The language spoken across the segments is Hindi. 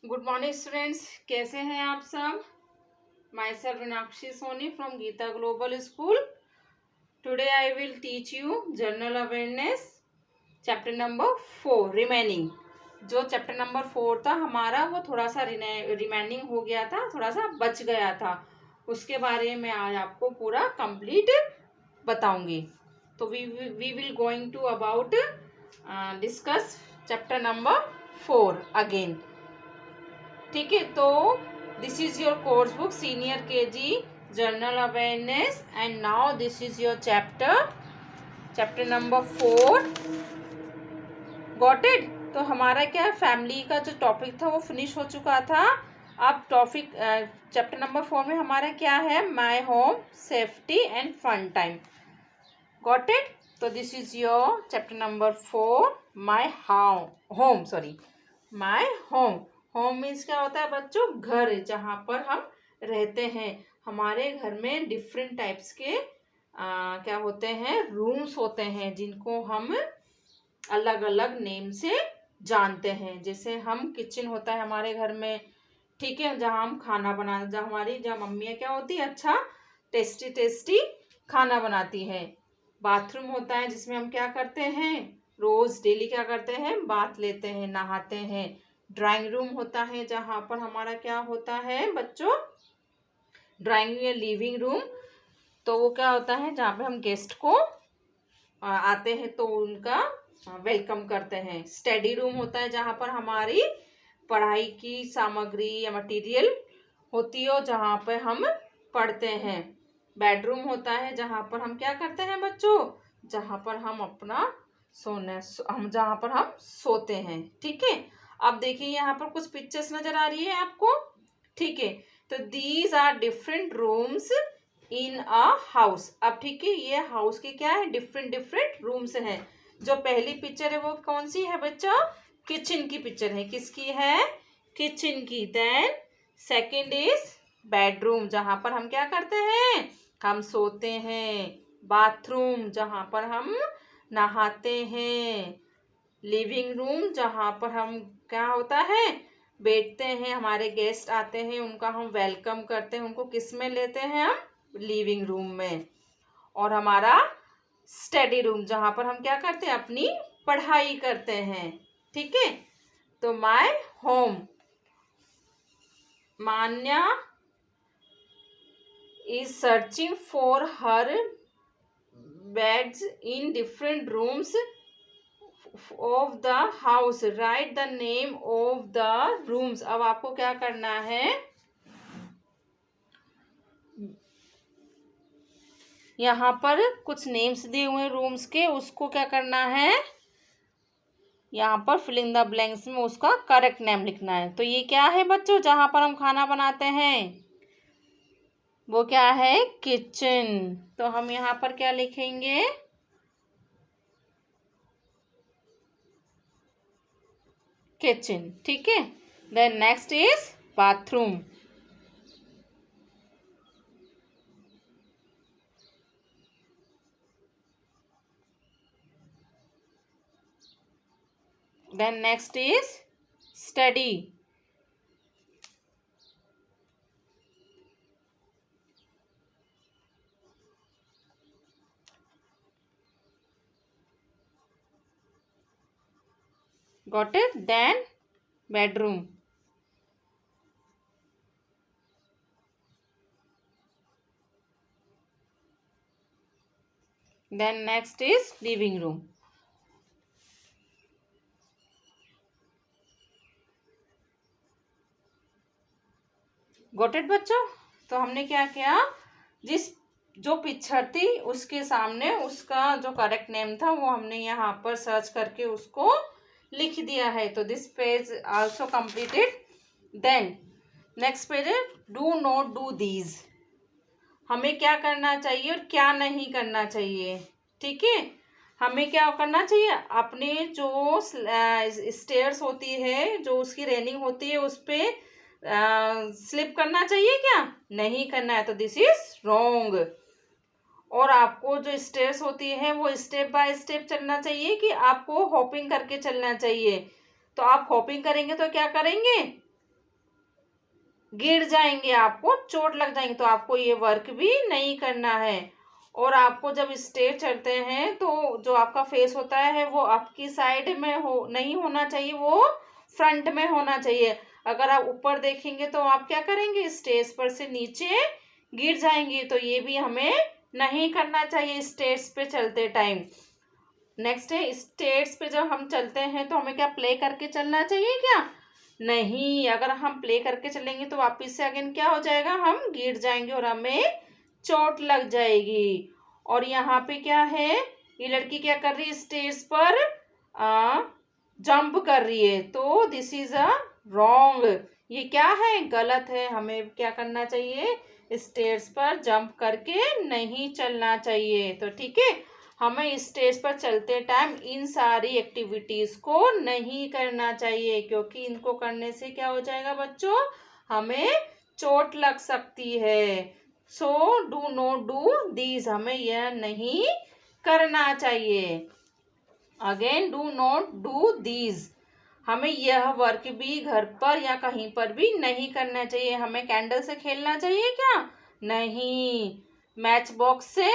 गुड मॉर्निंग स्टूडेंट्स, कैसे हैं आप सब। Myself Meenakshi Soni from Geeta global school. Today I will teach you general awareness chapter number 4 remaining. जो चैप्टर नंबर 4 था हमारा वो थोड़ा सा रिमेनिंग हो गया था, थोड़ा सा बच गया था। उसके बारे में आज आपको पूरा कंप्लीट बताऊंगी। तो we will going to about discuss chapter number 4 again. ठीक है, तो this is your course book senior KG general awareness and now this is your chapter number 4। Got it. तो हमारा क्या फैमिली का जो टॉपिक था वो फिनिश हो चुका था। अब टॉपिक चैप्टर नंबर 4 में हमारा क्या है, my home safety and fun time. Got it. तो this is your chapter number 4 my home my home. Home means क्या होता है बच्चों, घर जहाँ पर हम रहते हैं। हमारे घर में डिफरेंट टाइप्स के क्या होते हैं, रूम्स होते हैं जिनको हम अलग अलग नेम से जानते हैं। जैसे हम किचन होता है हमारे घर में, ठीक है, जहाँ हम खाना बना, जहाँ मम्मियाँ क्या होती है, अच्छा टेस्टी टेस्टी खाना बनाती है। बाथरूम होता है जिसमें हम क्या करते हैं, रोज डेली क्या करते हैं, बाथ लेते हैं, नहाते हैं। ड्राइंग रूम होता है जहाँ पर हमारा क्या होता है बच्चों, ड्राइंग या लिविंग रूम। तो वो क्या होता है जहाँ पे हम गेस्ट को आते हैं तो उनका वेलकम करते हैं। स्टडी रूम होता है जहाँ पर हमारी पढ़ाई की सामग्री या मटेरियल होती है, जहाँ पर हम पढ़ते हैं। बेडरूम होता है जहाँ पर हम क्या करते हैं बच्चों, जहाँ पर हम अपना जहाँ पर हम सोते हैं। ठीक है, अब देखिए यहाँ पर कुछ पिक्चर्स नजर आ रही है आपको। ठीक है, तो these are different rooms in a house. अब ठीक है, ये हाउस के क्या है, डिफरेंट डिफरेंट रूम्स हैं। जो पहली पिक्चर है वो कौन सी है बच्चों, किचन की पिक्चर है। किसकी है, किचन की। देन सेकंड इज बेडरूम, जहां पर हम क्या करते हैं, हम सोते हैं। बाथरूम, जहां पर हम नहाते हैं। लिविंग रूम, जहां पर हम क्या होता है, बैठते हैं, हमारे गेस्ट आते हैं उनका हम वेलकम करते हैं, उनको किस में लेते हैं हम, लिविंग रूम में। और हमारा स्टडी रूम, जहां पर हम क्या करते हैं, अपनी पढ़ाई करते हैं। ठीक है, तो my home, Manya is searching for her beds in different rooms of the house. Write the name of the rooms. अब आपको क्या करना है, यहाँ पर कुछ नेम्स दिए हुए रूम्स के, उसको क्या करना है, यहाँ पर फिलिंग द ब्लैंक्स में उसका करेक्ट नेम लिखना है। तो ये क्या है बच्चों, जहाँ पर हम खाना बनाते हैं वो क्या है, किचन। तो हम यहाँ पर क्या लिखेंगे, किचन। ठीक है, then next is bathroom. Then next is study. Got it? Then bedroom. Then next is living room. Got it बच्चों। तो हमने क्या किया, जो पिक्चर थी उसके सामने उसका जो करेक्ट नेम था वो हमने यहाँ पर सर्च करके उसको लिख दिया है। तो this page also completed. Then next page है डू नॉट डू दीज। हमें क्या करना चाहिए और क्या नहीं करना चाहिए। ठीक है, हमें क्या करना चाहिए, अपने जो स्टेयर्स होती है, जो उसकी रेलिंग होती है, उस पे स्लिप करना चाहिए क्या, नहीं करना है। तो दिस इज रॉन्ग। और आपको जो स्टेयर्स होती है वो स्टेप बाय स्टेप चलना चाहिए कि आपको हॉपिंग करके चलना चाहिए। तो आप हॉपिंग करेंगे तो क्या करेंगे, गिर जाएंगे, आपको चोट लग जाएंगे, तो आपको ये वर्क भी नहीं करना है। और आपको जब स्टेज चढ़ते हैं तो जो आपका फेस होता है वो आपकी साइड में नहीं होना चाहिए, वो फ्रंट में होना चाहिए। अगर आप ऊपर देखेंगे तो आप क्या करेंगे, स्टेज पर से नीचे गिर जाएंगे, तो ये भी हमें नहीं करना चाहिए स्टेज पे चलते टाइम। नेक्स्ट है, स्टेज पे जब हम चलते हैं तो हमें क्या प्ले करके चलना चाहिए क्या? नहीं, अगर हम प्ले करके चलेंगे तो वापिस से अगेन क्या हो जाएगा, हम गिर जाएंगे और हमें चोट लग जाएगी। और यहाँ पे क्या है, ये लड़की क्या कर रही है, स्टेज पर जंप कर रही है, तो दिस इज अ रॉन्ग, ये क्या है, गलत है। हमें क्या करना चाहिए, स्टेज पर जंप करके नहीं चलना चाहिए। तो ठीक है, हमें स्टेज पर चलते टाइम इन सारी एक्टिविटीज को नहीं करना चाहिए, क्योंकि इनको करने से क्या हो जाएगा बच्चों, हमें चोट लग सकती है। So do not do these, हमें यह नहीं करना चाहिए। Again, do not do these, हमें यह वर्क भी घर पर या कहीं पर भी नहीं करना चाहिए। हमें कैंडल से खेलना चाहिए क्या? नहीं। मैच बॉक्स से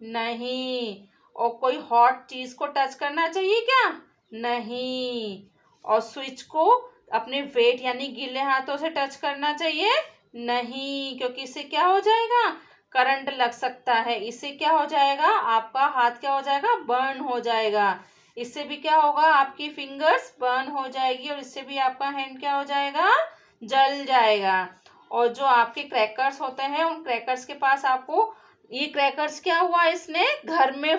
नहीं। और कोई हॉट चीज को टच करना चाहिए क्या? नहीं। और स्विच को अपने वेट यानी गीले हाथों से टच करना चाहिए? नहीं, क्योंकि इससे क्या हो जाएगा, करंट लग सकता है। इससे क्या हो जाएगा, आपका हाथ क्या हो जाएगा, बर्न हो जाएगा। इससे भी क्या होगा, आपकी फिंगर्स बर्न हो जाएगी और इससे भी आपका हैंड क्या हो जाएगा, जल जाएगा। और जो आपके क्रैकर्स होते हैं, उन क्रैकर्स के पास आपको, ये क्रैकर्स क्या हुआ, इसने घर में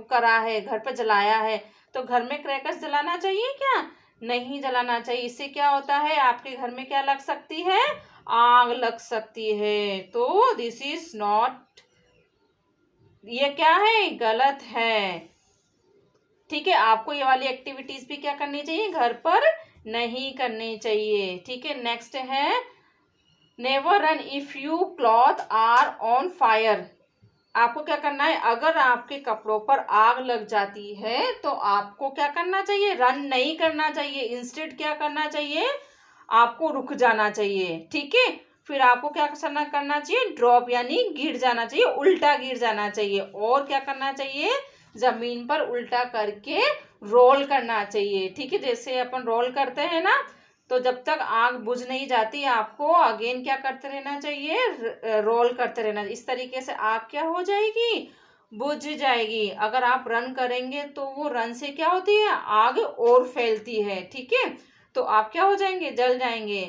करा है, घर पे जलाया है, तो घर में क्रैकर्स जलाना चाहिए क्या? नहीं जलाना चाहिए। इससे क्या होता है, आपके घर में क्या लग सकती है, आग लग सकती है। तो दिस इज नॉट, ये क्या है, गलत है। ठीक है, आपको ये वाली एक्टिविटीज भी क्या करनी चाहिए, घर पर नहीं करनी चाहिए। ठीक है, नेक्स्ट है, never run if you cloth are on fire. आपको क्या करना है, अगर आपके कपड़ों पर आग लग जाती है तो आपको क्या करना चाहिए, रन नहीं करना चाहिए। इंस्टेड क्या करना चाहिए, आपको रुक जाना चाहिए। ठीक है, फिर आपको क्या करना चाहिए, ड्रॉप यानी गिर जाना चाहिए, उल्टा गिर जाना चाहिए। और क्या करना चाहिए, जमीन पर उल्टा करके रोल करना चाहिए। ठीक है, जैसे अपन रोल करते हैं ना, तो जब तक आग बुझ नहीं जाती आपको अगेन क्या करते रहना चाहिए, रोल करते रहना। इस तरीके से आग क्या हो जाएगी, बुझ जाएगी। अगर आप रन करेंगे तो वो रन से क्या होती है, आग और फैलती है। ठीक है, तो आप क्या हो जाएंगे, जल जाएंगे।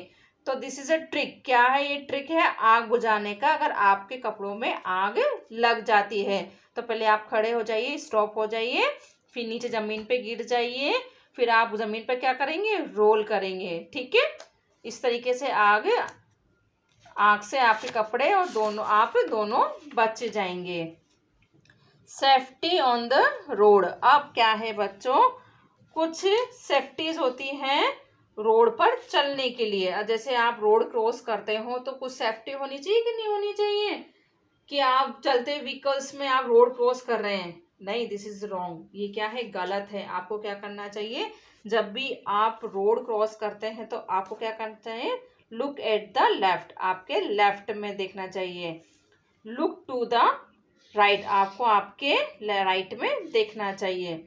तो दिस इज अ ट्रिक, क्या है ये, ट्रिक है आग बुझाने का। अगर आपके कपड़ों में आग लग जाती है तो पहले आप खड़े हो जाइए, स्टॉप हो जाइए, फिर नीचे जमीन पे गिर जाइए, फिर आप जमीन पर क्या करेंगे, रोल करेंगे। ठीक है, इस तरीके से आग से आपके कपड़े और दोनों बच जाएंगे। सेफ्टी ऑन द रोड, अब क्या है बच्चों, कुछ सेफ्टीज होती हैं रोड पर चलने के लिए। जैसे आप रोड क्रॉस करते हो तो कुछ सेफ्टी होनी चाहिए कि नहीं होनी चाहिए, कि आप चलते व्हीकल्स में आप रोड क्रॉस कर रहे हैं, नहीं, दिस इज रॉन्ग, ये क्या है, गलत है। आपको क्या करना चाहिए, जब भी आप रोड क्रॉस करते हैं तो आपको क्या करना चाहिए, लुक एट द लेफ्ट, आपके लेफ्ट में देखना चाहिए। लुक टू द राइट, आपको आपके राइट में देखना चाहिए।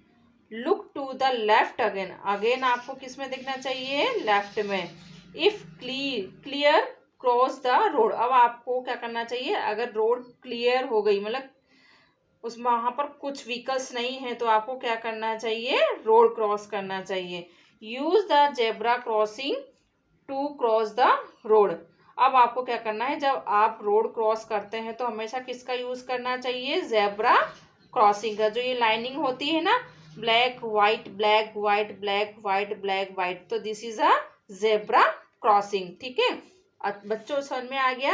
Look to the left again आपको किस में देखना चाहिए, लेफ्ट में। If clear cross the road, अब आपको क्या करना चाहिए, अगर रोड क्लियर हो गई, मतलब उस वहां पर कुछ व्हीकल्स नहीं है, तो आपको क्या करना चाहिए, रोड क्रॉस करना चाहिए। Use the zebra crossing to cross the road. अब आपको क्या करना है, जब आप रोड क्रॉस करते हैं तो हमेशा किसका यूज करना चाहिए, जेब्रा क्रॉसिंग का। जो ये लाइनिंग होती है ना, black white black white black white black white, तो this is a zebra crossing. ठीक है, बच्चों समझ में आ गया।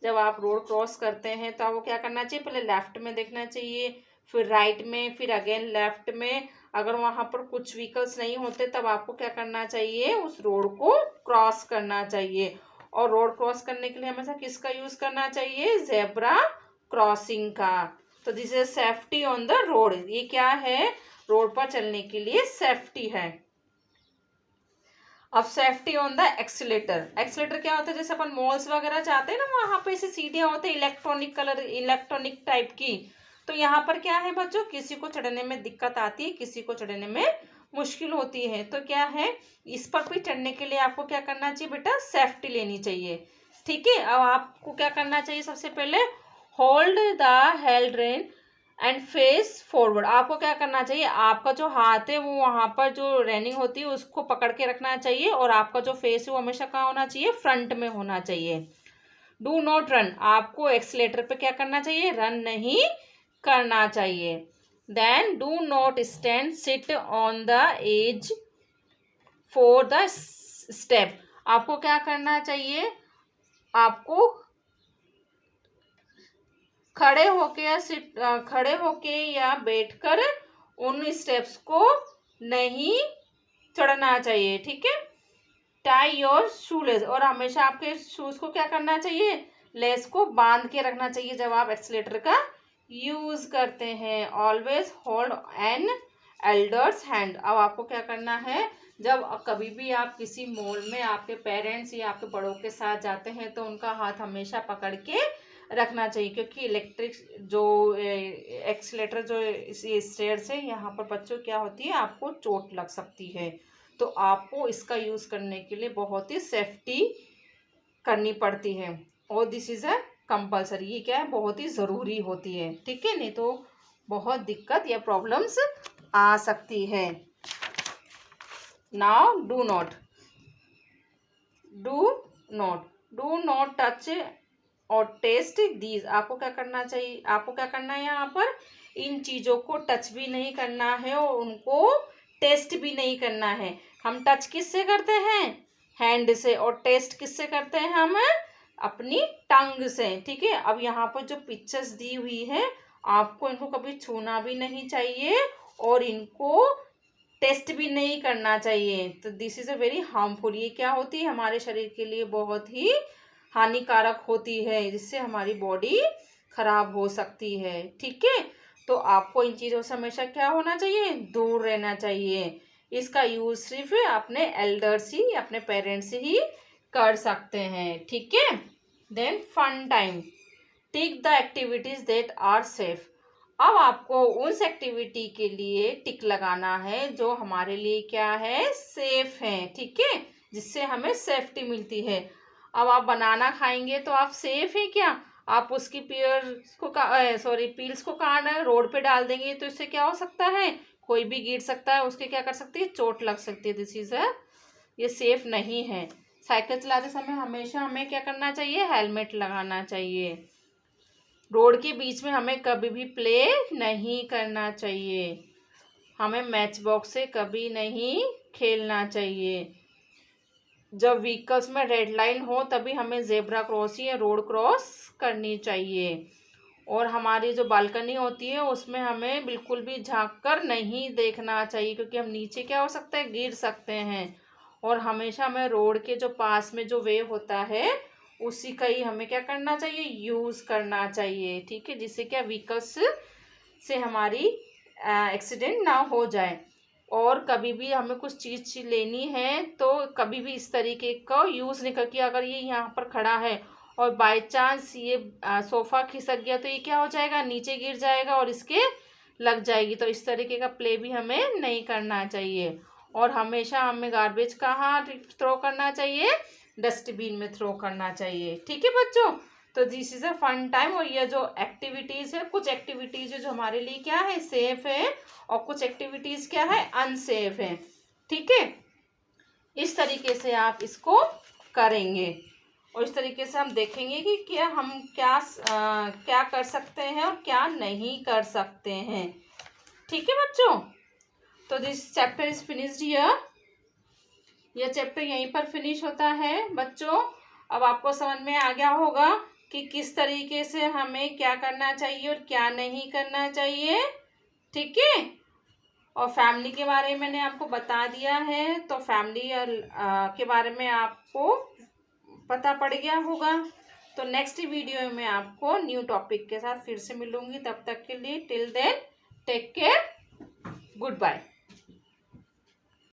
जब आप रोड क्रॉस करते हैं तो आपको क्या करना चाहिए, पहले लेफ्ट में देखना चाहिए, फिर राइट में, फिर अगेन लेफ्ट में। अगर वहां पर कुछ व्हीकल्स नहीं होते तब आपको क्या करना चाहिए, उस रोड को क्रॉस करना चाहिए। और रोड क्रॉस करने के लिए हमेशा किसका यूज करना चाहिए, जेब्रा क्रॉसिंग का। तो this is safety on the road, ये क्या है, रोड पर चलने के लिए सेफ्टी है। अब safety on the accelerator. Accelerator क्या होता है, जैसे अपन मॉल्स वगैरह जाते हैं ना, वहां पे ऐसे सीढ़ियां होती है इलेक्ट्रॉनिक टाइप की। तो यहाँ पर क्या है बच्चों, किसी को चढ़ने में दिक्कत आती है, किसी को चढ़ने में मुश्किल होती है। तो क्या है, इस पर भी चढ़ने के लिए आपको क्या करना चाहिए बेटा, सेफ्टी लेनी चाहिए। ठीक है, अब आपको क्या करना चाहिए, सबसे पहले hold the hand rail and face forward. आपको क्या करना चाहिए, आपका जो हाथ है वो वहां पर जो रेनिंग होती है उसको पकड़ के रखना चाहिए, और आपका जो फेस है वो हमेशा कहाँ होना चाहिए, फ्रंट में होना चाहिए। डू नॉट रन, आपको एक्सीलेटर पे क्या करना चाहिए, रन नहीं करना चाहिए। Then do not stand sit on the edge for the step. आपको क्या करना चाहिए, आपको खड़े होके या बैठकर उन स्टेप्स को नहीं चढ़ना चाहिए। ठीक है, टाई योर शूलेस, और हमेशा आपके शूज को क्या करना चाहिए, लेस को बांध के रखना चाहिए जब आप एक्सीलेटर का यूज करते हैं। Always hold N elders hand. अब आपको क्या करना है, जब कभी भी आप किसी मॉल में आपके पेरेंट्स या आपके बड़ों के साथ जाते हैं तो उनका हाथ हमेशा पकड़ के रखना चाहिए, क्योंकि इलेक्ट्रिक जो एक्सीलेटर जो स्टेयर्स है यहाँ पर बच्चों क्या होती है, आपको चोट लग सकती है। तो आपको इसका यूज करने के लिए बहुत ही सेफ्टी करनी पड़ती है, और दिस इज अ कंपल्सरी। ये क्या है, बहुत ही जरूरी होती है। ठीक है, नहीं तो बहुत दिक्कत या प्रॉब्लम्स आ सकती है। नाउ डू नॉट टच और टेस्ट दीज। आपको क्या करना चाहिए, आपको क्या करना है, यहाँ पर इन चीजों को टच भी नहीं करना है और उनको टेस्ट भी नहीं करना है। हम टच किससे करते हैं, हैंड से, और टेस्ट किससे करते हैं, हम अपनी टंग से। ठीक है, अब यहाँ पर जो पिक्चर्स दी हुई है आपको इनको कभी छूना भी नहीं चाहिए और इनको टेस्ट भी नहीं करना चाहिए। तो this is a very harmful. ये क्या होती है, हमारे शरीर के लिए बहुत ही हानिकारक होती है, जिससे हमारी बॉडी खराब हो सकती है। ठीक है, तो आपको इन चीज़ों से हमेशा क्या होना चाहिए, दूर रहना चाहिए। इसका यूज सिर्फ अपने एल्डर्स ही, अपने पेरेंट्स ही कर सकते हैं। ठीक है, then fun time, tick the activities that are safe. अब आपको उस एक्टिविटी के लिए टिक लगाना है जो हमारे लिए क्या है, सेफ है। ठीक है, जिससे हमें सेफ्टी मिलती है। अब आप बनाना खाएंगे तो आप सेफ है क्या, आप उसकी पील्स को काट रोड पे डाल देंगे तो इससे क्या हो सकता है, कोई भी गिर सकता है, उसके क्या कर सकती है, चोट लग सकती है। दिस इज ये सेफ नहीं है। साइकिल चलाते समय हमेशा हमें क्या करना चाहिए, हेलमेट लगाना चाहिए। रोड के बीच में हमें कभी भी प्ले नहीं करना चाहिए। हमें मैच बॉक्स से कभी नहीं खेलना चाहिए। जब व्हीकल्स में रेड लाइन हो तभी हमें जेब्रा क्रॉसिंग या रोड क्रॉस करनी चाहिए। और हमारी जो बालकनी होती है उसमें हमें बिल्कुल भी झांक कर नहीं देखना चाहिए, क्योंकि हम नीचे क्या हो सकता है, गिर सकते हैं। और हमेशा हमें रोड के जो पास में जो वे होता है उसी का ही हमें क्या करना चाहिए, यूज करना चाहिए। ठीक है, जिससे क्या व्हीकल्स से हमारी एक्सीडेंट ना हो जाए। और कभी भी हमें कुछ चीज़ लेनी है तो कभी भी इस तरीके का यूज़ नहीं कर, कि अगर ये यहाँ पर खड़ा है और बाय चांस ये सोफ़ा खिसक गया तो ये क्या हो जाएगा, नीचे गिर जाएगा और इसके लग जाएगी। तो इस तरीके का प्ले भी हमें नहीं करना चाहिए। और हमेशा हमें गार्बेज कहाँ थ्रो करना चाहिए, डस्टबिन में थ्रो करना चाहिए। ठीक है बच्चों, तो this is a fun time. और ये जो एक्टिविटीज है, कुछ एक्टिविटीज है जो हमारे लिए क्या है, सेफ है, और कुछ एक्टिविटीज क्या है, अनसेफ है। ठीक है, इस तरीके से आप इसको करेंगे और इस तरीके से हम देखेंगे कि क्या हम क्या कर सकते हैं और क्या नहीं कर सकते हैं। ठीक है बच्चों, तो this chapter is finished here. यह चैप्टर यहीं पर फिनिश होता है बच्चों। अब आपको समझ में आ गया होगा कि किस तरीके से हमें क्या करना चाहिए और क्या नहीं करना चाहिए। ठीक है, और फैमिली के बारे में मैंने आपको बता दिया है, तो फैमिली के बारे में आपको पता पड़ गया होगा। तो नेक्स्ट वीडियो में आपको न्यू टॉपिक के साथ फिर से मिलूंगी। तब तक के लिए till then take care, good bye.